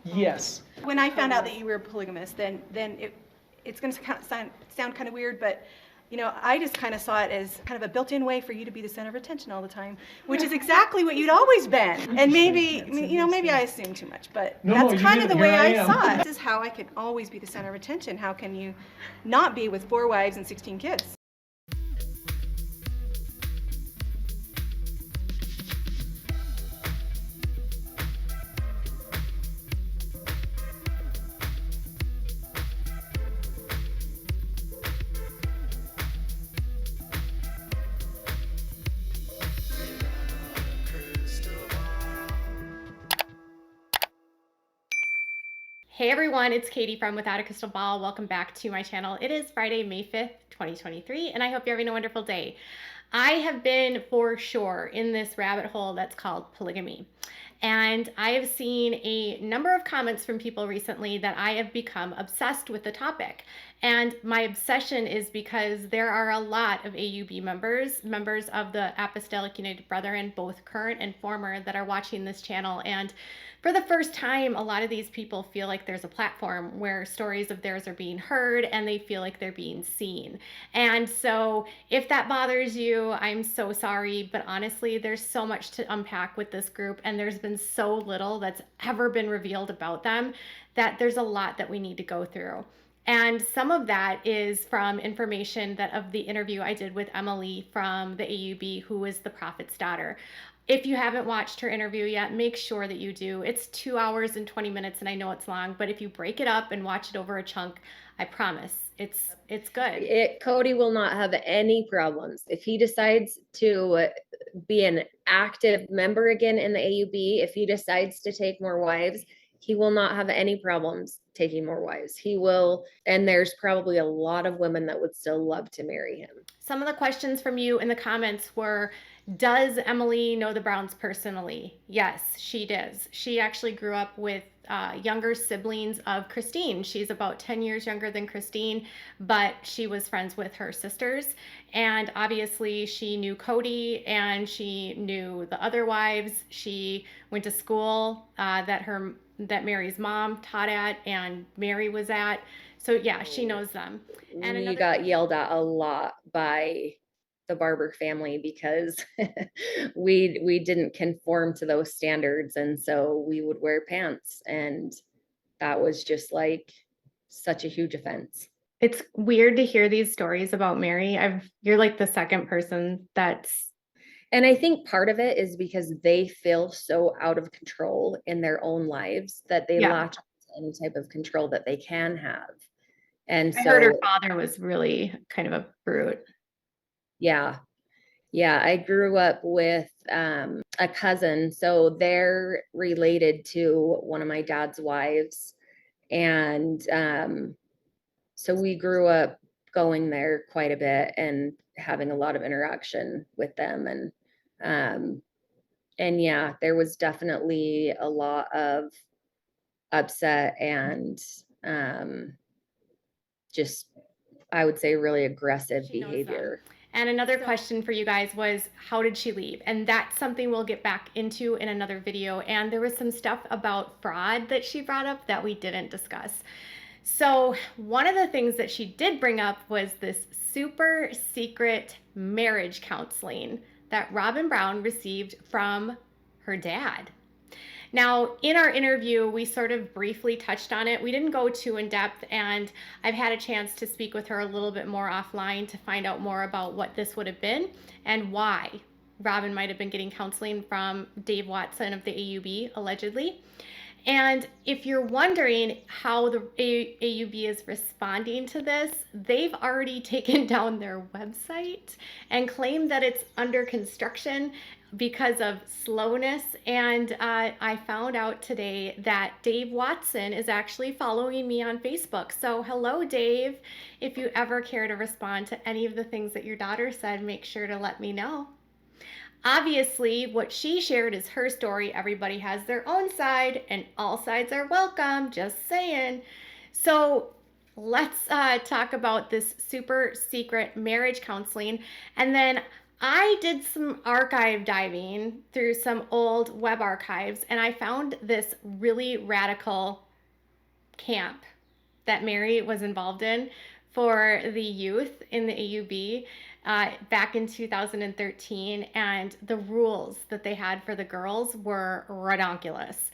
Yes. When I found out that you were a polygamist, then it's going to sound kind of weird, but you know, I just kind of saw it as kind of a built-in way for you to be the center of attention all the time, which is exactly what you'd always been. And maybe, you know, maybe I assume too much, but that's kind of the way I saw it. This is how I could always be the center of attention. How can you not be with 4 wives and 16 kids? Hey everyone, it's Katie from Without a Crystal Ball. Welcome back to my channel. It is Friday, May 5th, 2023, and I hope you're having a wonderful day. I have been for sure in this rabbit hole that's called polygamy. And I have seen a number of comments from people recently that I have become obsessed with the topic. And my obsession is because there are a lot of AUB members of the Apostolic United Brethren, both current and former, that are watching this channel. And for the first time, a lot of these people feel like there's a platform where stories of theirs are being heard and they feel like they're being seen. And so if that bothers you, I'm so sorry, but honestly, there's so much to unpack with this group, and there's been so little that's ever been revealed about them that there's a lot that we need to go through. And some of that is from information that of the interview I did with Emily from the AUB, who is the prophet's daughter. If you haven't watched her interview yet, make sure that you do. It's 2 hours and 20 minutes, and I know it's long, but if you break it up and watch it over a chunk, I promise it's good. Kody will not have any problems. If he decides to be an active member again in the AUB, if he decides to take more wives, he will not have any problems taking more wives. He will, and there's probably a lot of women that would still love to marry him. Some of the questions from you in the comments were, does Emily know the Browns personally? Yes, she does. She actually grew up with younger siblings of Christine. She's about 10 years younger than Christine, but she was friends with her sisters. And obviously she knew Kody and she knew the other wives. She went to school that Meri's mom taught at and Meri was at. So yeah, she knows them. And we got yelled at a lot by the Barber family because we didn't conform to those standards, and so we would wear pants, and that was just like such a huge offense. It's weird to hear these stories about Meri. You're like the second person that's... And I think part of it is because they feel so out of control in their own lives that they latch on to any type of control that they can have. And I heard her father was really kind of a brute. Yeah. I grew up with a cousin, so they're related to one of my dad's wives. And so we grew up going there quite a bit and having a lot of interaction with them. And yeah, there was definitely a lot of upset and just, I would say, really aggressive behavior. And another question for you guys was, how did she leave? And that's something we'll get back into in another video. And there was some stuff about fraud that she brought up that we didn't discuss. So one of the things that she did bring up was this super secret marriage counseling that Robyn Brown received from her dad. Now, in our interview, we sort of briefly touched on it. We didn't go too in depth, and I've had a chance to speak with her a little bit more offline to find out more about what this would have been and why Robyn might have been getting counseling from Dave Watson of the AUB, allegedly. And if you're wondering how the AUB is responding to this, they've already taken down their website and claimed that it's under construction because of slowness. And I found out today that Dave Watson is actually following me on Facebook. So hello, Dave. If you ever care to respond to any of the things that your daughter said, make sure to let me know. Obviously, what she shared is her story. Everybody has their own side, and all sides are welcome, just saying. So let's talk about this super secret marriage counseling. And then I did some archive diving through some old web archives, and I found this really radical camp that Meri was involved in for the youth in the AUB back in 2013, and the rules that they had for the girls were redonkulous.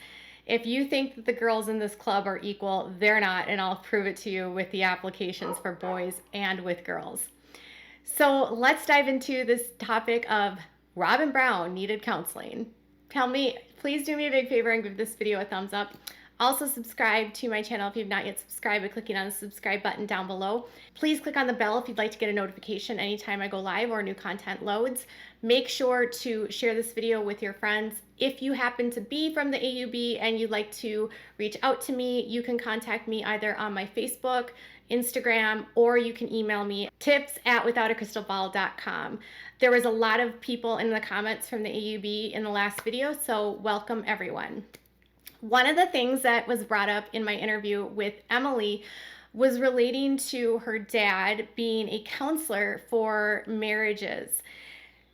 If you think that the girls in this club are equal, they're not, and I'll prove it to you with the applications for boys and with girls. So let's dive into this topic of Robyn Brown needed counseling. Please do me a big favor and give this video a thumbs up. Also subscribe to my channel if you've not yet subscribed by clicking on the subscribe button down below. Please click on the bell if you'd like to get a notification anytime I go live or new content loads. Make sure to share this video with your friends. If you happen to be from the AUB and you'd like to reach out to me, you can contact me either on my Facebook, Instagram, or you can email me tips@withoutacrystalball.com. There was a lot of people in the comments from the AUB in the last video, so welcome everyone. One of the things that was brought up in my interview with Emily was relating to her dad being a counselor for marriages.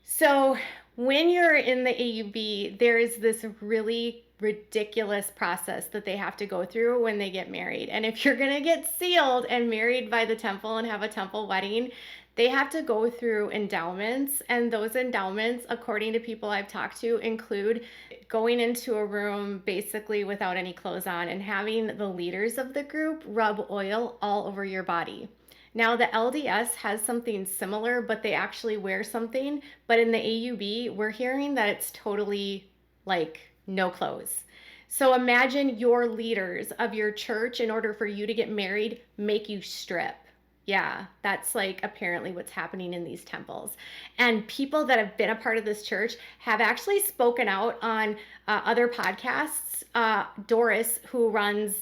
So when you're in the AUB, there's this really ridiculous process that they have to go through when they get married. And if you're gonna get sealed and married by the temple and have a temple wedding, they have to go through endowments, and those endowments, according to people I've talked to, include going into a room basically without any clothes on and having the leaders of the group rub oil all over your body. Now the LDS has something similar, but they actually wear something, but in the AUB, we're hearing that it's totally like no clothes. So imagine your leaders of your church, in order for you to get married, make you strip. Yeah, that's like apparently what's happening in these temples. And people that have been a part of this church have actually spoken out on other podcasts. Doris, who runs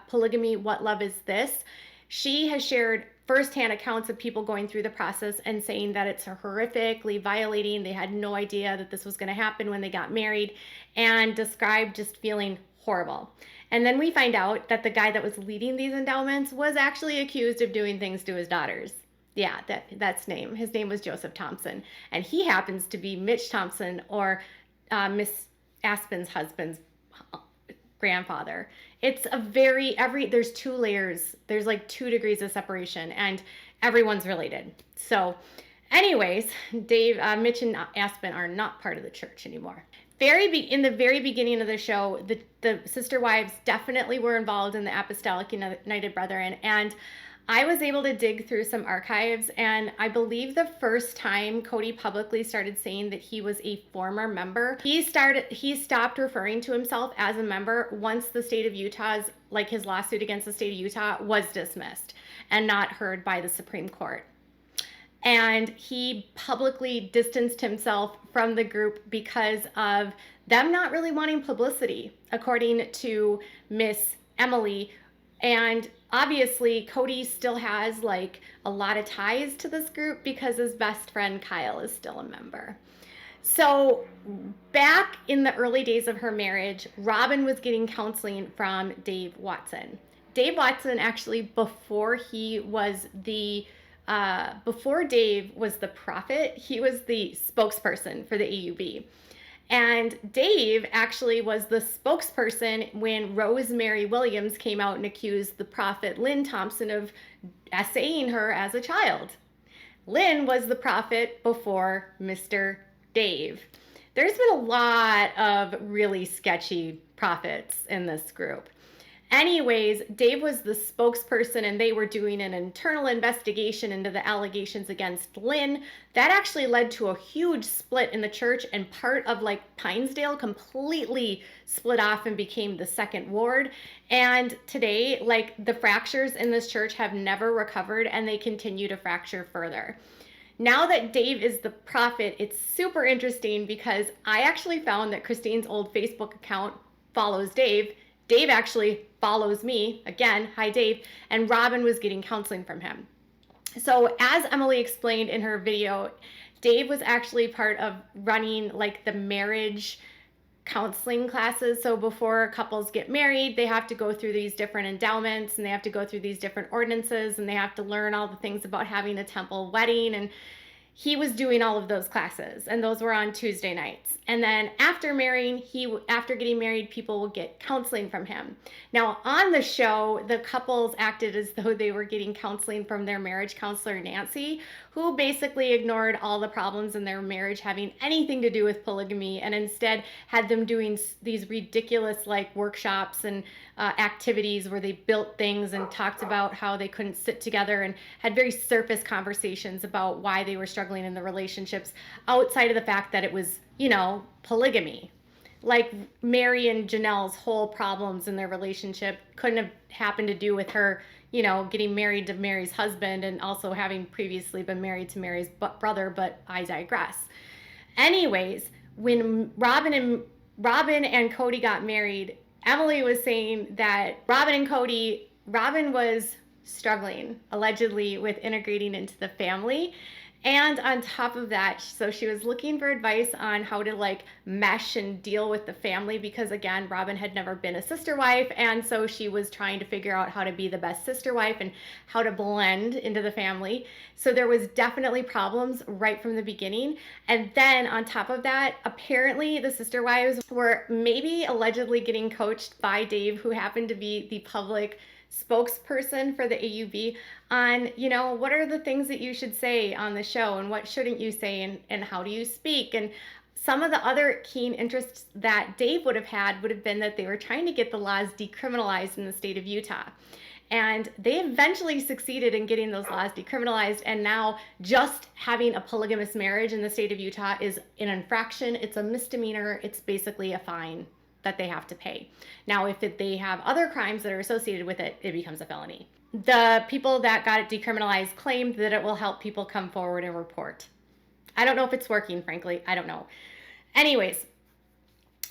Polygamy, What Love Is This? She has shared firsthand accounts of people going through the process and saying that it's horrifically violating. They had no idea that this was going to happen when they got married, and described just feeling horrible. And then we find out that the guy that was leading these endowments was actually accused of doing things to his daughters. Yeah, that's name. His name was Joseph Thompson. And he happens to be Mitch Thompson, or Miss Aspen's husband's grandfather. It's a there's 2 layers. There's like 2 degrees of separation, and everyone's related. So anyways, Mitch and Aspen are not part of the church anymore. In the very beginning of the show, the sister wives definitely were involved in the Apostolic United Brethren, and I was able to dig through some archives, and I believe the first time Kody publicly started saying that he was a former member, he stopped referring to himself as a member once the state of Utah's, like his lawsuit against the state of Utah, was dismissed and not heard by the Supreme Court. And he publicly distanced himself from the group because of them not really wanting publicity, according to Miss Emily. And obviously, Kody still has like a lot of ties to this group because his best friend Kyle is still a member. So back in the early days of her marriage, Robyn was getting counseling from Dave Watson. Dave Watson, actually, before Dave was the prophet, he was the spokesperson for the AUB. And Dave actually was the spokesperson when Rosemary Williams came out and accused the prophet Lynn Thompson of essaying her as a child. Lynn was the prophet before Mr. Dave. There's been a lot of really sketchy prophets in this group. Anyways, Dave was the spokesperson, and they were doing an internal investigation into the allegations against Lynn. That actually led to a huge split in the church, and part of like Pinesdale completely split off and became the second ward. And today, like, the fractures in this church have never recovered, and they continue to fracture further. Now that Dave is the prophet, it's super interesting because I actually found that Christine's old Facebook account follows Dave. Dave actually follows me, again, hi Dave, and Robyn was getting counseling from him. So as Emily explained in her video, Dave was actually part of running like the marriage counseling classes. So before couples get married, they have to go through these different endowments, and they have to go through these different ordinances, and they have to learn all the things about having a temple wedding. And he was doing all of those classes, and those were on Tuesday nights. And then after marrying, after getting married, people would get counseling from him. Now on the show, the couples acted as though they were getting counseling from their marriage counselor, Nancy, who basically ignored all the problems in their marriage having anything to do with polygamy, and instead had them doing these ridiculous like workshops and activities where they built things and talked about how they couldn't sit together, and had very surface conversations about why they were struggling in the relationships outside of the fact that it was, you know, polygamy. Like Meri and Janelle's whole problems in their relationship couldn't have happened to do with her, you know, getting married to Meri's husband and also having previously been married to Meri's brother, but I digress. Anyways, when Robyn and Kody got married, Emily was saying that Robyn was struggling allegedly with integrating into the family. And on top of that, so she was looking for advice on how to like mesh and deal with the family, because again, Robyn had never been a sister wife. And so she was trying to figure out how to be the best sister wife and how to blend into the family. So there was definitely problems right from the beginning. And then on top of that, apparently the sister wives were maybe allegedly getting coached by Dave, who happened to be the public spokesperson for the AUB, on, you know, what are the things that you should say on the show and what shouldn't you say, and how do you speak. And some of the other keen interests that Dave would have been that they were trying to get the laws decriminalized in the state of Utah. And they eventually succeeded in getting those laws decriminalized, and now just having a polygamous marriage in the state of Utah is an infraction. It's a misdemeanor. It's basically a fine that they have to pay. Now, if they have other crimes that are associated with it, it becomes a felony. The people that got it decriminalized claimed that it will help people come forward and report. I don't know if it's working, frankly. I don't know. Anyways,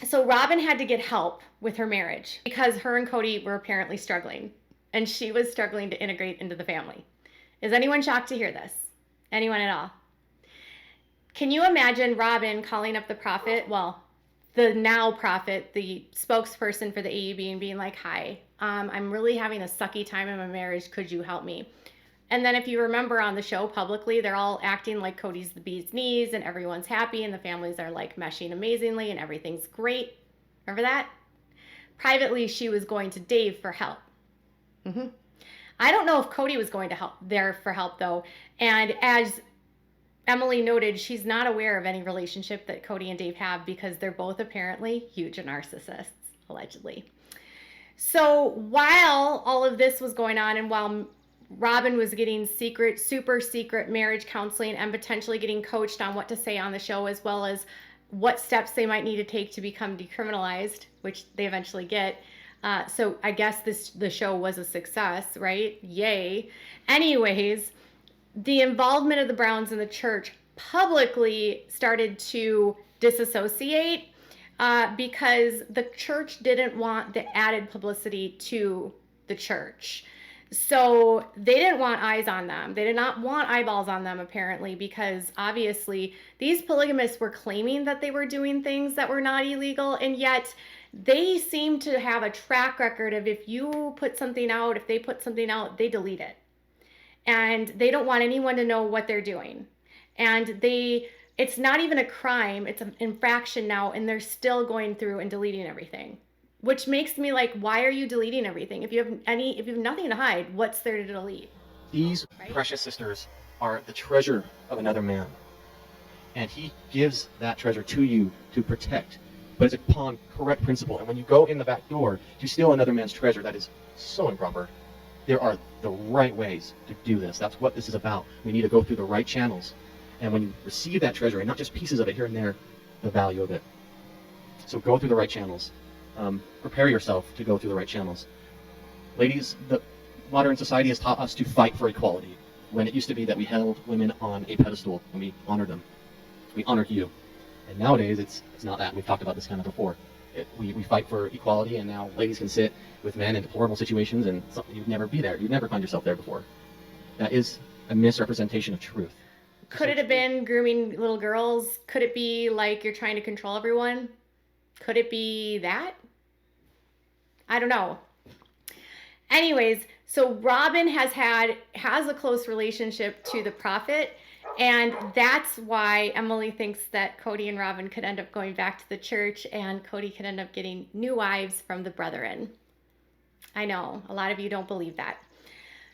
so Robyn had to get help with her marriage because her and Kody were apparently struggling, and she was struggling to integrate into the family. Is anyone shocked to hear this? Anyone at all? Can you imagine Robyn calling up the prophet? Well, the now prophet, the spokesperson for the AUB, and being like, hi, I'm really having a sucky time in my marriage. Could you help me? And then if you remember on the show publicly, they're all acting like Kody's the bee's knees and everyone's happy and the families are like meshing amazingly and everything's great. Remember that? Privately, she was going to Dave for help. I don't know if Kody was going to there for help though. And as Emily noted, she's not aware of any relationship that Kody and Dave have because they're both apparently huge narcissists, allegedly. So while all of this was going on, and while Robyn was getting super secret marriage counseling and potentially getting coached on what to say on the show, as well as what steps they might need to take to become decriminalized, which they eventually get. So I guess the show was a success, right? Yay. Anyways, the involvement of the Browns in the church publicly started to disassociate because the church didn't want the added publicity to the church. So they didn't want eyes on them. They did not want eyeballs on them, apparently, because obviously these polygamists were claiming that they were doing things that were not illegal, and yet they seem to have a track record of if you put something out, if they put something out, they delete it. And they don't want anyone to know what they're doing. And it's not even a crime, it's an infraction now, and they're still going through and deleting everything. Which makes me like, why are you deleting everything? If you have nothing to hide, what's there to delete? These precious sisters are the treasure of another man. And he gives that treasure to you to protect. But it's upon correct principle. And when you go in the back door to steal another man's treasure, that is so improper. There are the right ways to do this. That's what this is about. We need to go through the right channels. And when you receive that treasure, and not just pieces of it here and there, the value of it. So go through the right channels. Prepare yourself to go through the right channels. Ladies, the modern society has taught us to fight for equality, when it used to be that we held women on a pedestal and we honored them. We honored you. And nowadays, it's not that. We've talked about this kind of before. We fight for equality, and now ladies can sit with men in deplorable situations, and you'd never be there. You'd never find yourself there before. That is a misrepresentation of truth. Could it have been grooming little girls? Could it be like you're trying to control everyone? Could it be that? I don't know. Anyways, so Robyn has a close relationship to the prophet, And that's why Emily thinks that Kody and Robyn could end up going back to the church, and Kody could end up getting new wives from the brethren. I know, a lot of you don't believe that.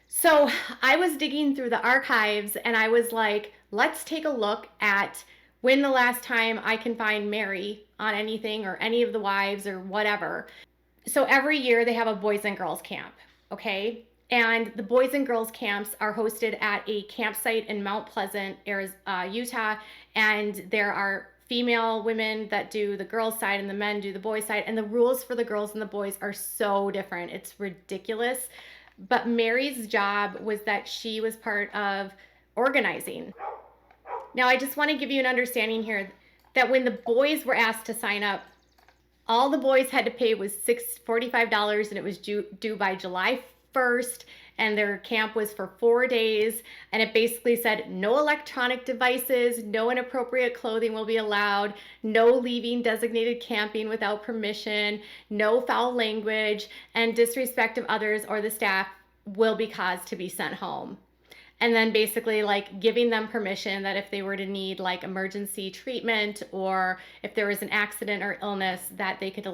So I was digging through the archives, and I was like, let's take a look at when the last time I can find Meri on anything or any of the wives or whatever. So every year they have a boys and girls camp, okay? And the boys and girls camps are hosted at a campsite in Mount Pleasant, Utah, and there are female women that do the girls side and the men do the boys side, and the rules for the girls and the boys are so different. It's ridiculous. But Meri's job was that she was part of organizing. Now I just want to give you an understanding here that when the boys were asked to sign up, all the boys had to pay was $45, and it was due by July 1st, and their camp was for 4 days, and it basically said no electronic devices, no inappropriate clothing will be allowed, no leaving designated camping without permission, no foul language, and disrespect of others or the staff will be caused to be sent home. And then basically like giving them permission that if they were to need like emergency treatment, or if there was an accident or illness, that they could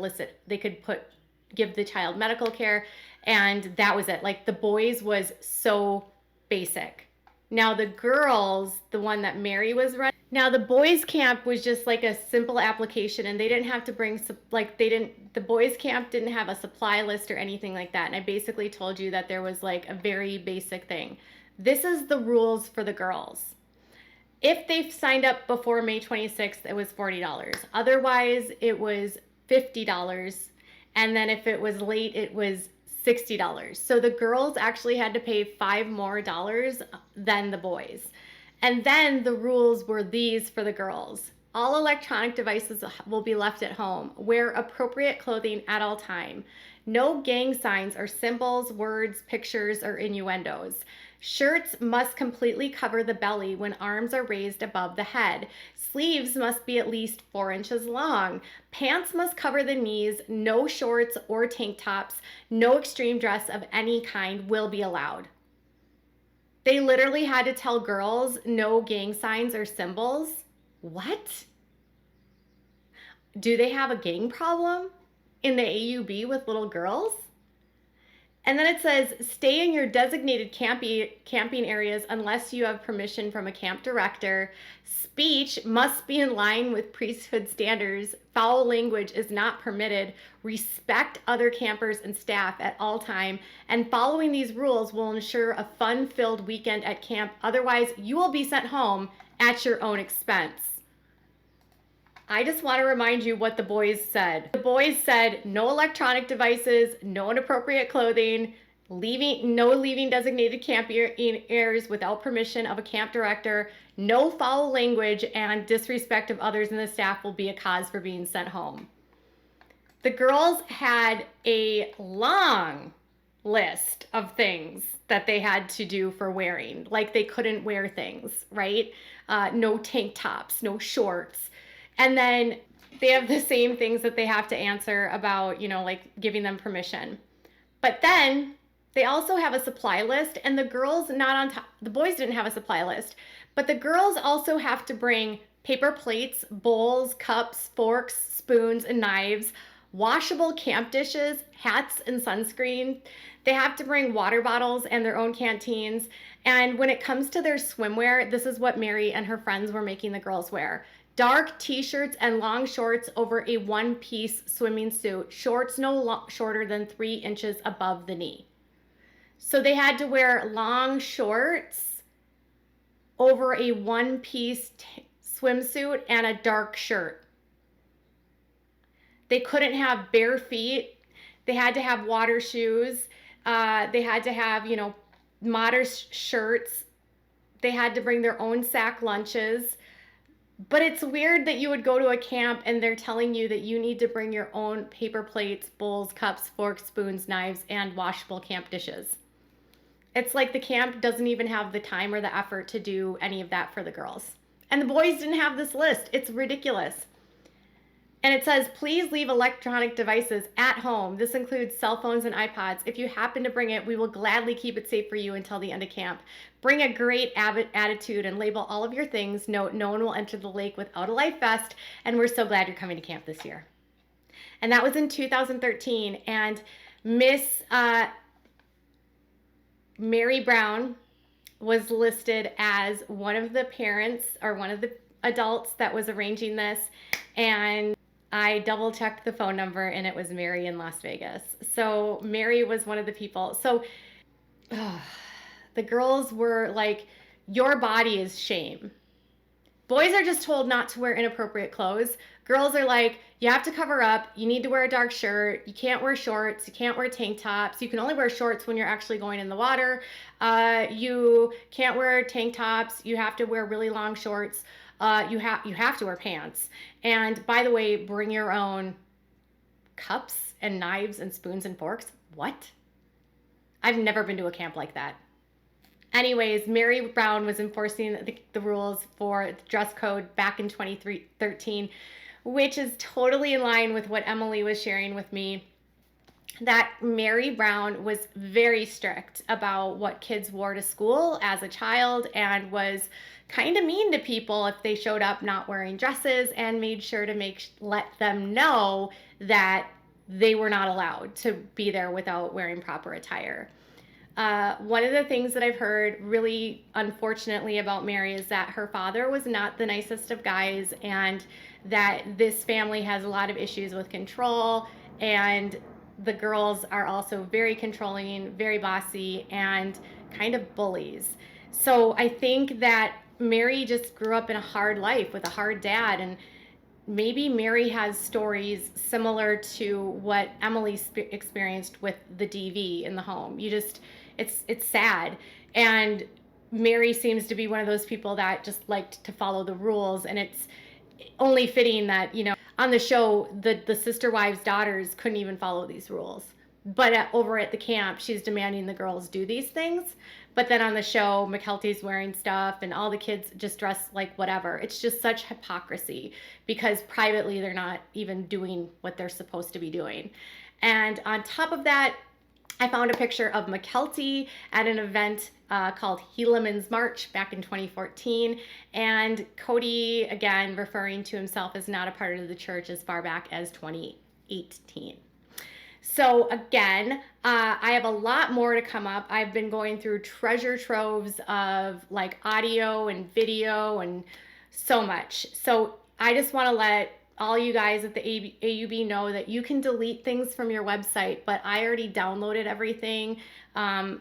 give the child medical care. And that was it. Like the boys was so basic. Now the girls, the one that Meri was running, now the boys camp was just like a simple application, and they didn't have to bring, the boys camp didn't have a supply list or anything like that. And I basically told you that there was like a very basic thing. This is the rules for the girls. If they've signed up before May 26th, it was $40. Otherwise, it was $50. And then if it was late, it was $60. So the girls actually had to pay $5 more than the boys. And then the rules were these for the girls. All electronic devices will be left at home. Wear appropriate clothing at all time. No gang signs or symbols, words, pictures, or innuendos. Shirts must completely cover the belly when arms are raised above the head. Sleeves must be at least 4 inches long. Pants must cover the knees. No shorts or tank tops. No extreme dress of any kind will be allowed. They literally had to tell girls no gang signs or symbols. What? Do they have a gang problem in the AUB with little girls? And then it says, stay in your designated camping areas unless you have permission from a camp director. Speech must be in line with priesthood standards. Foul language is not permitted. Respect other campers and staff at all time. And following these rules will ensure a fun-filled weekend at camp. Otherwise, you will be sent home at your own expense. I just want to remind you what the boys said. The boys said no electronic devices, no inappropriate clothing, no leaving designated camp areas without permission of a camp director, no foul language, and disrespect of others in the staff will be a cause for being sent home. The girls had a long list of things that they had to do for wearing. Like they couldn't wear things, right? No tank tops, no shorts. And then they have the same things that they have to answer about, like giving them permission. But then they also have a supply list, and the girls the boys didn't have a supply list, but the girls also have to bring paper plates, bowls, cups, forks, spoons, and knives, washable camp dishes, hats, and sunscreen. They have to bring water bottles and their own canteens. And when it comes to their swimwear, this is what Meri and her friends were making the girls wear. Dark t-shirts and long shorts over a one-piece swimming suit. Shorts no shorter than 3 inches above the knee. So they had to wear long shorts over a one-piece swimsuit and a dark shirt. They couldn't have bare feet. They had to have water shoes. They had to have, modest shirts. They had to bring their own sack lunches. But it's weird that you would go to a camp and they're telling you that you need to bring your own paper plates, bowls, cups, forks, spoons, knives, and washable camp dishes. It's like the camp doesn't even have the time or the effort to do any of that for the girls. And the boys didn't have this list. It's ridiculous. And it says, please leave electronic devices at home. This includes cell phones and iPods. If you happen to bring it, we will gladly keep it safe for you until the end of camp. Bring a great attitude and label all of your things. Note, no one will enter the lake without a life vest, and we're so glad you're coming to camp this year. And that was in 2013. And Miss Meri Brown was listed as one of the parents or one of the adults that was arranging this. And I double checked the phone number and it was Meri in Las Vegas. So Meri was one of the people. So the girls were like, your body is shame. Boys are just told not to wear inappropriate clothes. Girls are like, you have to cover up. You need to wear a dark shirt. You can't wear shorts. You can't wear tank tops. You can only wear shorts when you're actually going in the water. You can't wear tank tops. You have to wear really long shorts. You have to wear pants. And by the way, bring your own cups and knives and spoons and forks. What? I've never been to a camp like that. Anyways, Meri Brown was enforcing the rules for the dress code back in 2013, which is totally in line with what Emily was sharing with me, that Meri Brown was very strict about what kids wore to school as a child and was kind of mean to people if they showed up not wearing dresses, and made sure to let them know that they were not allowed to be there without wearing proper attire. One of the things that I've heard really unfortunately about Meri is that her father was not the nicest of guys, and that this family has a lot of issues with control, and the girls are also very controlling, very bossy, and kind of bullies. So I think that Meri just grew up in a hard life with a hard dad, and maybe Meri has stories similar to what Emily experienced with the DV in the home. It's sad. And Meri seems to be one of those people that just liked to follow the rules, and it's only fitting that, you know, on the show, the sister wives' daughters couldn't even follow these rules. But over at the camp, she's demanding the girls do these things. But then on the show, McKelty's wearing stuff and all the kids just dress like whatever. It's just such hypocrisy, because privately they're not even doing what they're supposed to be doing. And on top of that, I found a picture of McKelty at an event called Robyns Marriage back in 2014. And Kody, again, referring to himself as not a part of the church as far back as 2018. So again, I have a lot more to come up. I've been going through treasure troves of like audio and video and so much. So I just want to let all you guys at the AUB know that you can delete things from your website, but I already downloaded everything.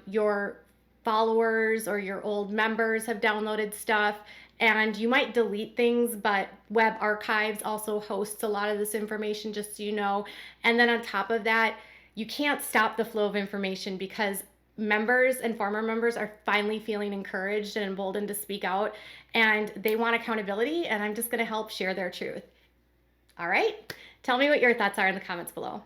Your followers or your old members have downloaded stuff, and you might delete things, but Web Archives also hosts a lot of this information, just so you know. And then on top of that, you can't stop the flow of information, because members and former members are finally feeling encouraged and emboldened to speak out, and they want accountability, and I'm just going to help share their truth. All right, tell me what your thoughts are in the comments below.